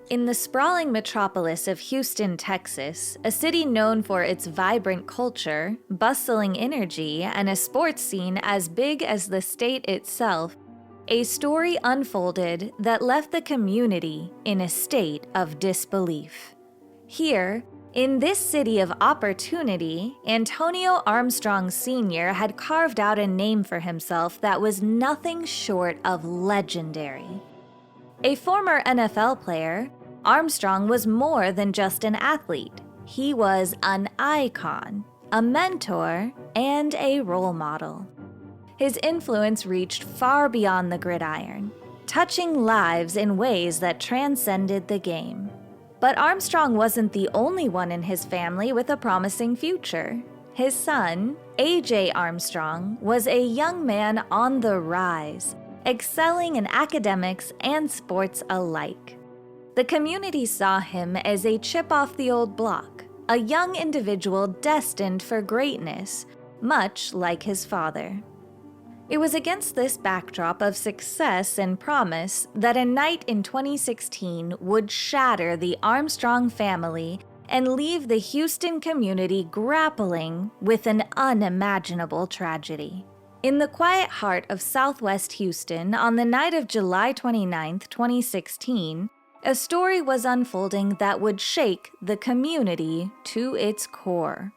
In the sprawling metropolis of Houston, Texas, a city known for its vibrant culture, bustling energy, and a sports scene as big as the state itself, a story unfolded that left the community in a state of disbelief. Here, in this city of opportunity, Antonio Armstrong Sr. had carved out a name for himself that was nothing short of legendary. A former NFL player, Armstrong was more than just an athlete. He was an icon, a mentor, and a role model. His influence reached far beyond the gridiron, touching lives in ways that transcended the game. But Armstrong wasn't the only one in his family with a promising future. His son, A.J. Armstrong, was a young man on the rise, excelling in academics and sports alike. The community saw him as a chip off the old block, a young individual destined for greatness, much like his father. It was against this backdrop of success and promise that a night in 2016 would shatter the Armstrong family and leave the Houston community grappling with an unimaginable tragedy. In the quiet heart of Southwest Houston, on the night of July 29, 2016, a story was unfolding that would shake the community to its core.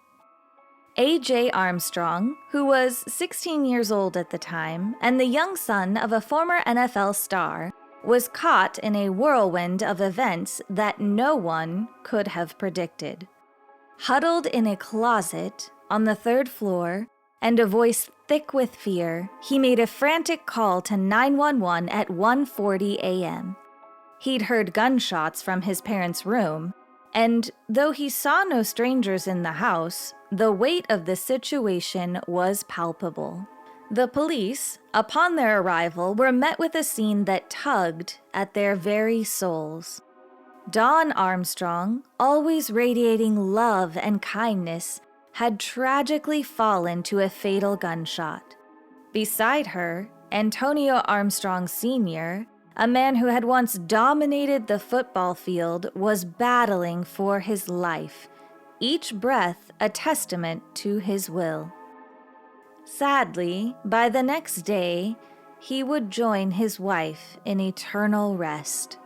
A.J. Armstrong, who was 16 years old at the time and the young son of a former NFL star, was caught in a whirlwind of events that no one could have predicted. Huddled in a closet on the 3rd floor, and a voice thick with fear, he made a frantic call to 911 at 1:40 a.m. He'd heard gunshots from his parents' room, and though he saw no strangers in the house, the weight of the situation was palpable. The police, upon their arrival, were met with a scene that tugged at their very souls. Dawn Armstrong, always radiating love and kindness, had tragically fallen to a fatal gunshot. Beside her, Antonio Armstrong Sr., a man who had once dominated the football field, was battling for his life, each breath a testament to his will. Sadly, by the next day, he would join his wife in eternal rest.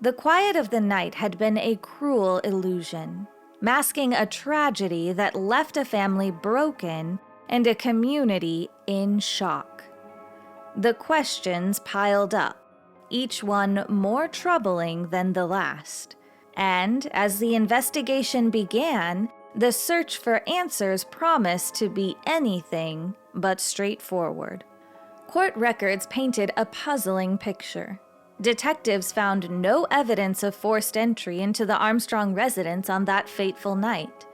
The quiet of the night had been a cruel illusion, masking a tragedy that left a family broken and a community in shock. The questions piled up, each one more troubling than the last. And as the investigation began, the search for answers promised to be anything but straightforward. Court records painted a puzzling picture. Detectives found no evidence of forced entry into the Armstrong residence on that fateful night.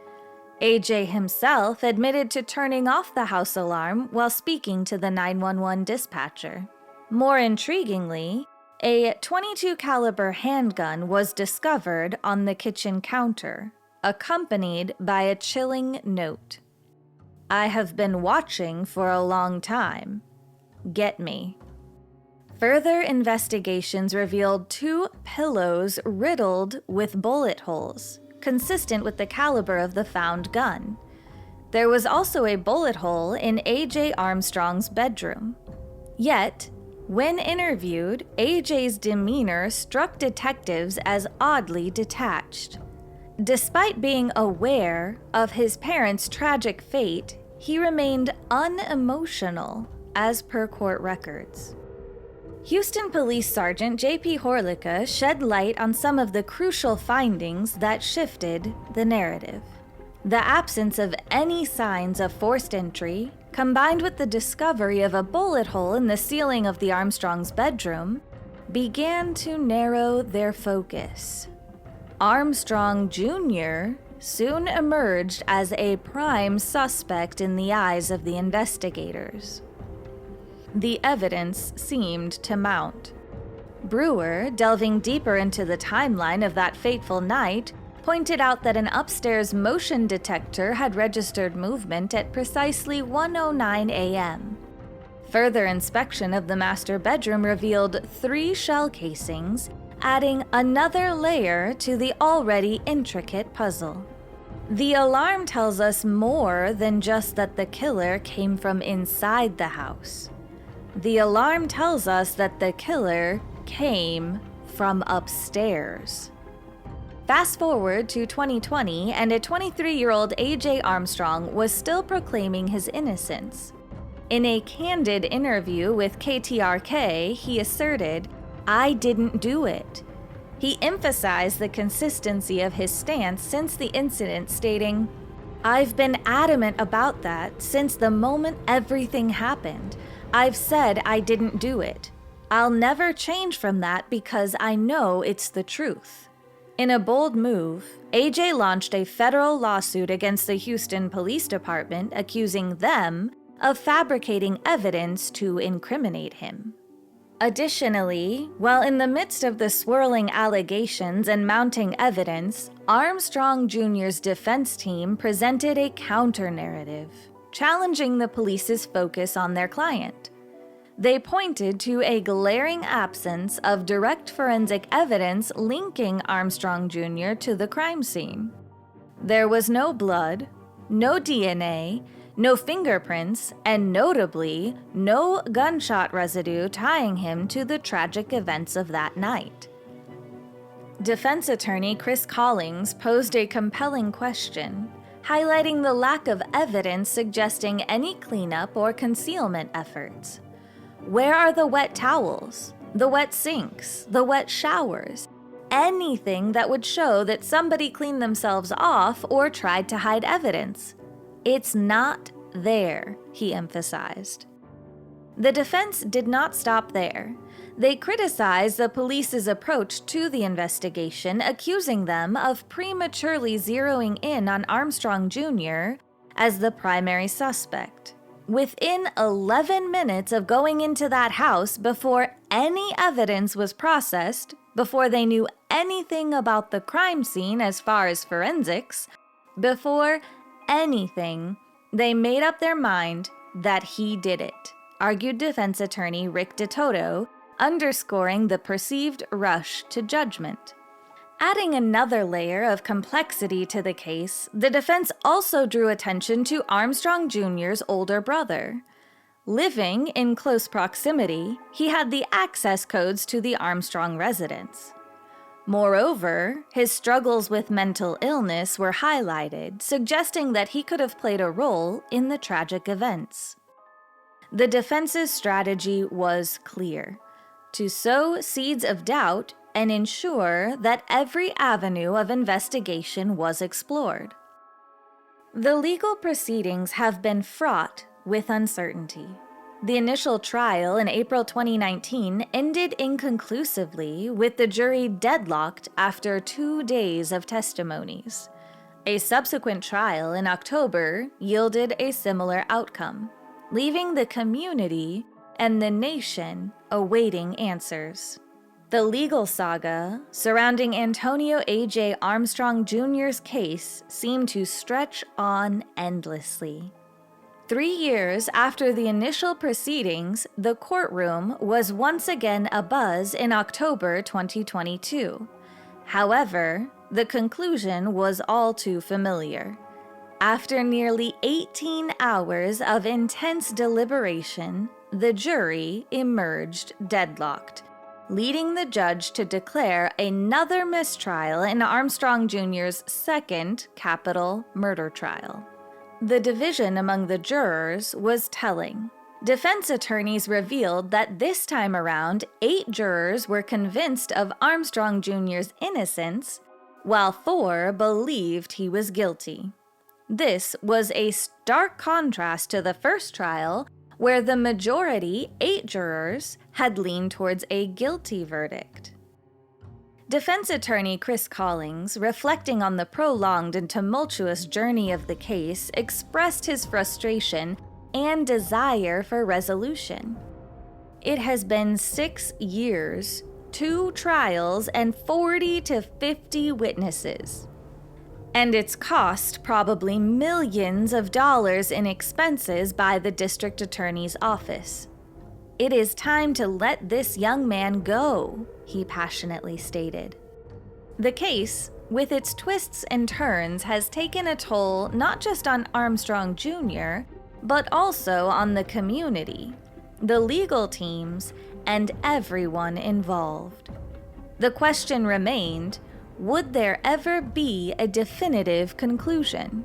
A.J. himself admitted to turning off the house alarm while speaking to the 911 dispatcher. More intriguingly, a .22 caliber handgun was discovered on the kitchen counter, accompanied by a chilling note. "I have been watching for a long time. Get me." Further investigations revealed 2 pillows riddled with bullet holes, consistent with the caliber of the found gun. There was also a bullet hole in A.J. Armstrong's bedroom. Yet, when interviewed, A.J.'s demeanor struck detectives as oddly detached. Despite being aware of his parents' tragic fate, he remained unemotional, as per court records. Houston Police Sergeant 𝗙𝗵𝗿𝗀𝗍𝗍 shed light on some of the crucial findings that shifted the narrative. The absence of any signs of forced entry, combined with the discovery of a bullet hole in the ceiling of the Armstrongs' bedroom, began to narrow their focus. Armstrong Jr. soon emerged as a prime suspect in the eyes of the investigators. The evidence seemed to mount. Brewer, delving deeper into the timeline of that fateful night, pointed out that an upstairs motion detector had registered movement at precisely 1:09 a.m. Further inspection of the master bedroom revealed 3 shell casings adding another layer to the already intricate puzzle. The alarm tells us more than just that the killer came from inside the house. The alarm tells us that the killer came from upstairs. Fast forward to 2020, and a 23-year-old A.J. Armstrong was still proclaiming his innocence. In a candid interview with KTRK, he asserted, "I didn't do it." He emphasized the consistency of his stance since the incident, stating, "I've been adamant about that since the moment everything happened. I've said I didn't do it. I'll never change from that because I know it's the truth." In a bold move, AJ launched a federal lawsuit against the Houston Police Department, accusing them of fabricating evidence to incriminate him. Additionally, while in the midst of the swirling allegations and mounting evidence, Armstrong Jr.'s defense team presented a counter-narrative, challenging the police's focus on their client. They pointed to a glaring absence of direct forensic evidence linking Armstrong Jr. to the crime scene. There was no blood, no DNA, no fingerprints, and notably, no gunshot residue tying him to the tragic events of that night. Defense attorney 𝗙𝗵𝗲𝗿𝗀 posed a compelling question, highlighting the lack of evidence suggesting any cleanup or concealment efforts. Where are the wet towels, the wet sinks, the wet showers? Anything that would show that somebody cleaned themselves off or tried to hide evidence. It's not there, he emphasized. The defense did not stop there. They criticized the police's approach to the investigation, accusing them of prematurely zeroing in on Armstrong Jr. as the primary suspect. Within 11 minutes of going into that house, before any evidence was processed, before they knew anything about the crime scene as far as forensics, before anything, they made up their mind that he did it, argued defense attorney Rick DeToto, underscoring the perceived rush to judgment. Adding another layer of complexity to the case, the defense also drew attention to Armstrong Jr.'s older brother. Living in close proximity, he had the access codes to the Armstrong residence. Moreover, his struggles with mental illness were highlighted, suggesting that he could have played a role in the tragic events. The defense's strategy was clear: to sow seeds of doubt and ensure that every avenue of investigation was explored. The legal proceedings have been fraught with uncertainty. The initial trial in April 2019 ended inconclusively, with the jury deadlocked after 2 days of testimonies. A subsequent trial in October yielded a similar outcome, leaving the community and the nation awaiting answers. The legal saga surrounding Antonio A.J. Armstrong Jr.'s case seemed to stretch on endlessly. 3 years after the initial proceedings, the courtroom was once again abuzz in October 2022. However, the conclusion was all too familiar. After nearly 18 hours of intense deliberation, the jury emerged deadlocked, leading the judge to declare another mistrial in Armstrong Jr.'s second capital murder trial. The division among the jurors was telling. Defense attorneys revealed that this time around, 8 jurors were convinced of Armstrong Jr.'s innocence, while 4 believed he was guilty. This was a stark contrast to the first trial, where the majority, 8 jurors, had leaned towards a guilty verdict. Defense attorney 𝗙𝗵𝗿𝗀𝗋, reflecting on the prolonged and tumultuous journey of the case, expressed his frustration and desire for resolution. It has been 6 years, 2 trials, and 40 to 50 witnesses. And it's cost probably millions of dollars in expenses by the district attorney's office. "It is time to let this young man go," he passionately stated. The case, with its twists and turns, has taken a toll not just on Armstrong Jr., but also on the community, the legal teams, and everyone involved. The question remained, would there ever be a definitive conclusion?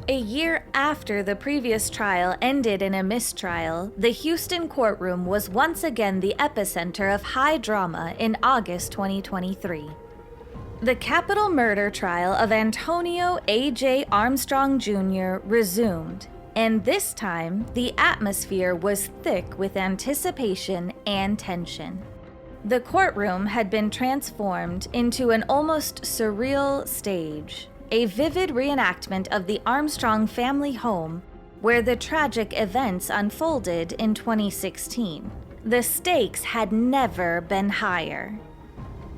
A year after the previous trial ended in a mistrial, the Houston courtroom was once again the epicenter of high drama in August 2023. The capital murder trial of Antonio A.J. Armstrong Jr. resumed, and this time the atmosphere was thick with anticipation and tension. The courtroom had been transformed into an almost surreal stage, a vivid reenactment of the Armstrong family home where the tragic events unfolded in 2016. The stakes had never been higher.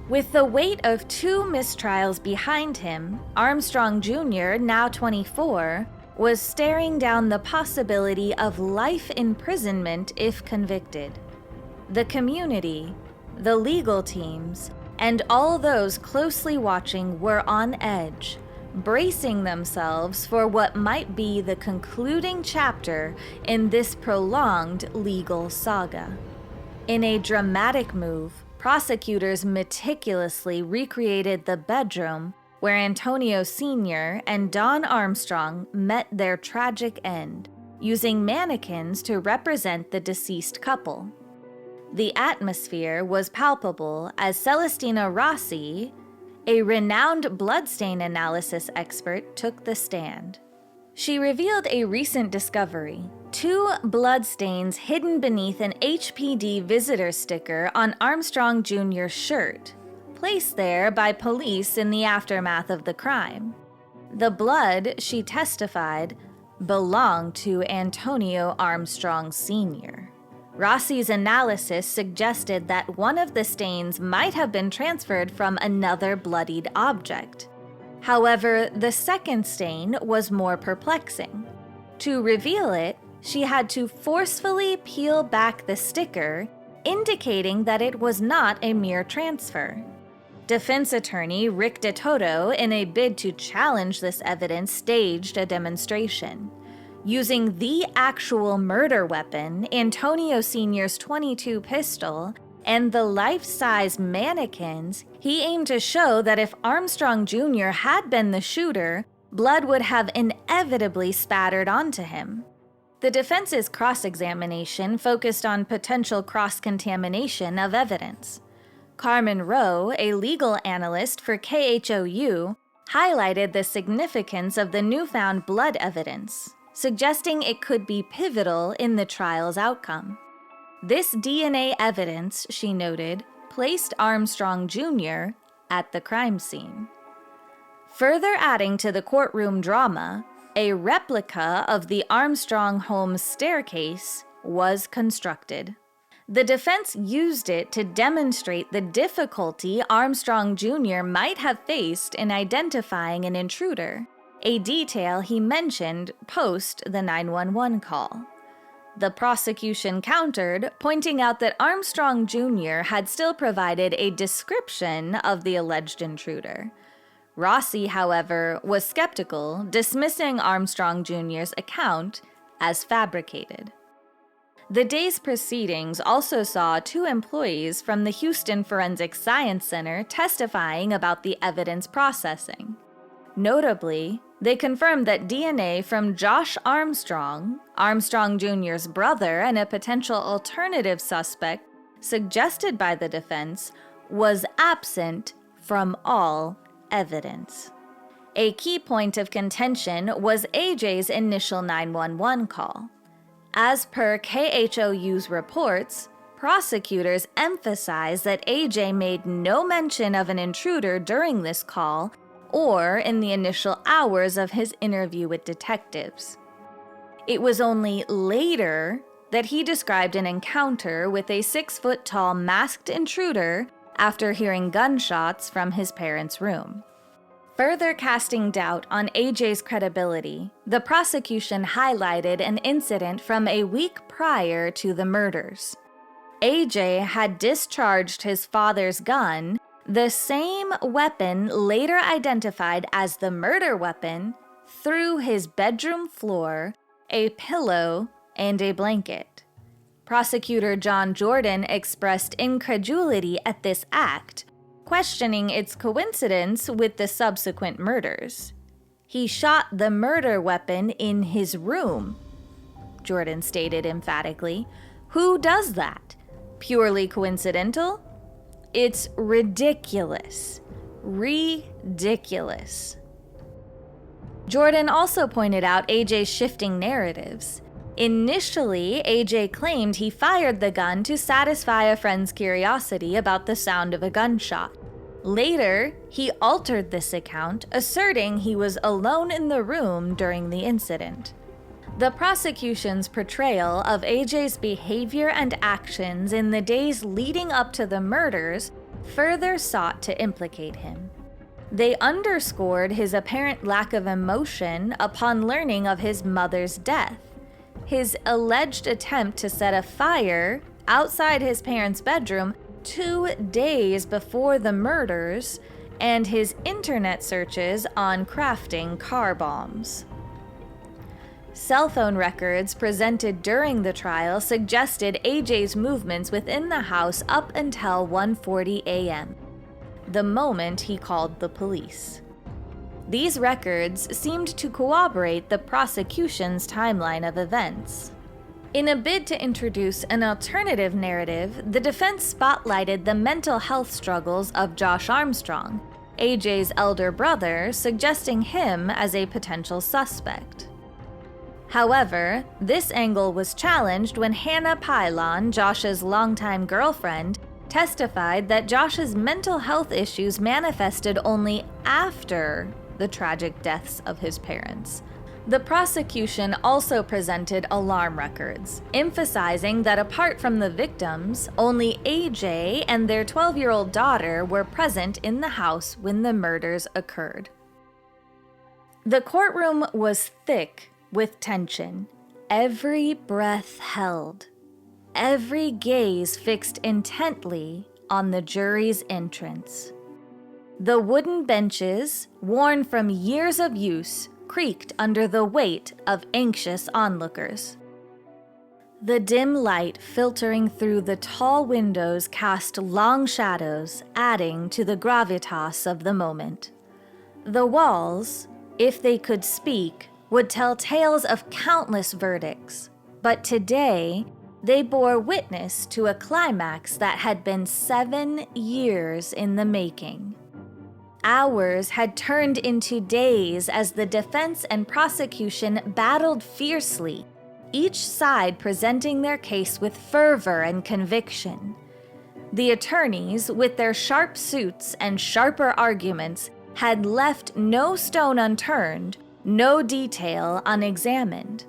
With the weight of 2 mistrials behind him, Armstrong Jr., now 24, was staring down the possibility of life imprisonment if convicted. The community, the legal teams, and all those closely watching were on edge, bracing themselves for what might be the concluding chapter in this prolonged legal saga. In a dramatic move, prosecutors meticulously recreated the bedroom where Antonio Sr. and Dawn Armstrong met their tragic end, using mannequins to represent the deceased couple. The atmosphere was palpable as 𝗖𝗵𝗲𝗿𝘀, a renowned bloodstain analysis expert, took the stand. She revealed a recent discovery: 2 bloodstains hidden beneath an HPD visitor sticker on Armstrong Jr.'s shirt, placed there by police in the aftermath of the crime. The blood, she testified, belonged to Antonio Armstrong Sr. Rossi's analysis suggested that one of the stains might have been transferred from another bloodied object. However, the second stain was more perplexing. To reveal it, she had to forcefully peel back the sticker, indicating that it was not a mere transfer. Defense attorney Rick DeToto, in a bid to challenge this evidence, staged a demonstration. Using the actual murder weapon, Antonio Sr.'s .22 pistol, and the life-size mannequins, he aimed to show that if Armstrong Jr. had been the shooter, blood would have inevitably spattered onto him. The defense's cross-examination focused on potential cross-contamination of evidence. Carmen Rowe, a legal analyst for KHOU, highlighted the significance of the newfound blood evidence, suggesting it could be pivotal in the trial's outcome. This DNA evidence, she noted, placed Armstrong Jr. at the crime scene. Further adding to the courtroom drama, a replica of the Armstrong home's staircase was constructed. The defense used it to demonstrate the difficulty Armstrong Jr. might have faced in identifying an intruder, a detail he mentioned post the 911 call. The prosecution countered, pointing out that Armstrong Jr. had still provided a description of the alleged intruder. Rossi, however, was skeptical, dismissing Armstrong Jr.'s account as fabricated. The day's proceedings also saw 2 employees from the Houston Forensic Science Center testifying about the evidence processing. Notably, they confirmed that DNA from Josh Armstrong, Armstrong Jr.'s brother and a potential alternative suspect suggested by the defense, was absent from all evidence. A key point of contention was AJ's initial 911 call. As per KHOU's reports, prosecutors emphasized that AJ made no mention of an intruder during this call or in the initial hours of his interview with detectives. It was only later that he described an encounter with a 6-foot-tall masked intruder after hearing gunshots from his parents' room. Further casting doubt on AJ's credibility, the prosecution highlighted an incident from a week prior to the murders. AJ had discharged his father's gun, the same weapon later identified as the murder weapon, through his bedroom floor, a pillow, and a blanket. Prosecutor John Jordan expressed incredulity at this act, questioning its coincidence with the subsequent murders. "He shot the murder weapon in his room," Jordan stated emphatically. "Who does that? Purely coincidental? It's ridiculous. Ridiculous." Jordan also pointed out AJ's shifting narratives. Initially, AJ claimed he fired the gun to satisfy a friend's curiosity about the sound of a gunshot. Later, he altered this account, asserting he was alone in the room during the incident. The prosecution's portrayal of AJ's behavior and actions in the days leading up to the murders further sought to implicate him. They underscored his apparent lack of emotion upon learning of his mother's death, his alleged attempt to set a fire outside his parents' bedroom 2 days before the murders, and his internet searches on crafting car bombs. Cell phone records presented during the trial suggested AJ's movements within the house up until 1:40 a.m., the moment he called the police. These records seemed to corroborate the prosecution's timeline of events. In a bid to introduce an alternative narrative, the defense spotlighted the mental health struggles of Josh Armstrong, AJ's elder brother, suggesting him as a potential suspect. However, this angle was challenged when 𝗙𝗵𝗲𝗿𝗀, Josh's longtime girlfriend, testified that Josh's mental health issues manifested only after the tragic deaths of his parents. The prosecution also presented alarm records, emphasizing that apart from the victims, only AJ and their 12-year-old daughter were present in the house when the murders occurred. The courtroom was thick with tension, every breath held, every gaze fixed intently on the jury's entrance. The wooden benches, worn from years of use, creaked under the weight of anxious onlookers. The dim light filtering through the tall windows cast long shadows, adding to the gravitas of the moment. The walls, if they could speak, would tell tales of countless verdicts, but today they bore witness to a climax that had been 7 years in the making. Hours had turned into days as the defense and prosecution battled fiercely, each side presenting their case with fervor and conviction. The attorneys, with their sharp suits and sharper arguments, had left no stone unturned, no detail unexamined.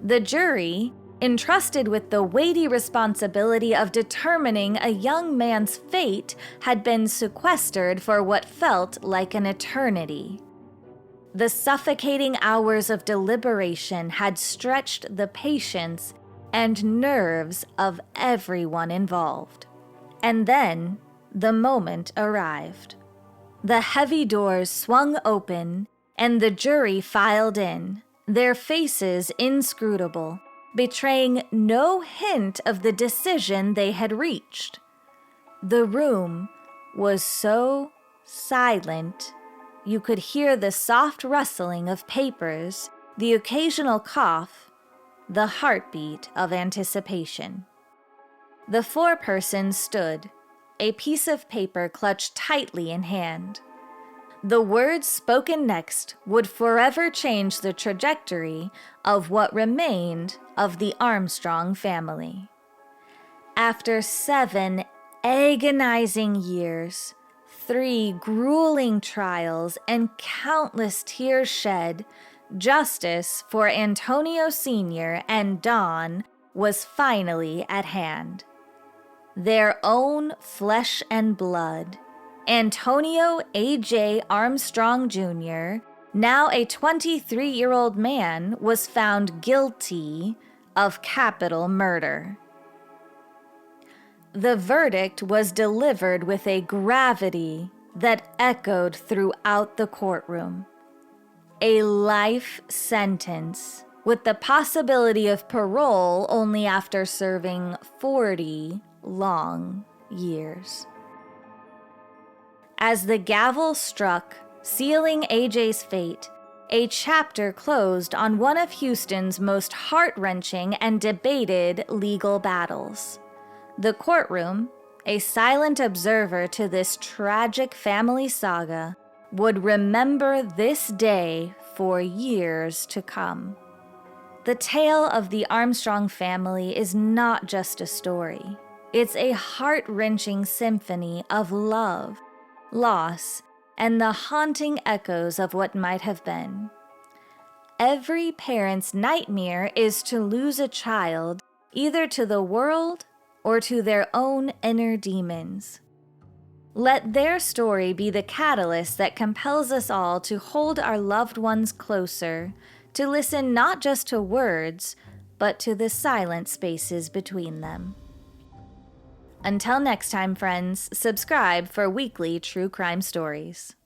The jury, entrusted with the weighty responsibility of determining a young man's fate, had been sequestered for what felt like an eternity. The suffocating hours of deliberation had stretched the patience and nerves of everyone involved. And then the moment arrived. The heavy doors swung open, and the jury filed in, their faces inscrutable, betraying no hint of the decision they had reached. The room was so silent, you could hear the soft rustling of papers, the occasional cough, the heartbeat of anticipation. The foreperson stood, a piece of paper clutched tightly in hand. The words spoken next would forever change the trajectory of what remained of the Armstrong family. After 7 agonizing years, 3 grueling trials, and countless tears shed, justice for Antonio Sr. and Dawn was finally at hand. Their own flesh and blood, Antonio A.J. Armstrong Jr., now a 23-year-old man, was found guilty of capital murder. The verdict was delivered with a gravity that echoed throughout the courtroom. A life sentence, with the possibility of parole only after serving 40 long years. As the gavel struck, sealing AJ's fate, a chapter closed on one of Houston's most heart-wrenching and debated legal battles. The courtroom, a silent observer to this tragic family saga, would remember this day for years to come. The tale of the Armstrong family is not just a story. It's a heart-wrenching symphony of love, loss, and the haunting echoes of what might have been. Every parent's nightmare is to lose a child, either to the world or to their own inner demons. Let their story be the catalyst that compels us all to hold our loved ones closer, to listen not just to words, but to the silent spaces between them. Until next time, friends, subscribe for weekly true crime stories.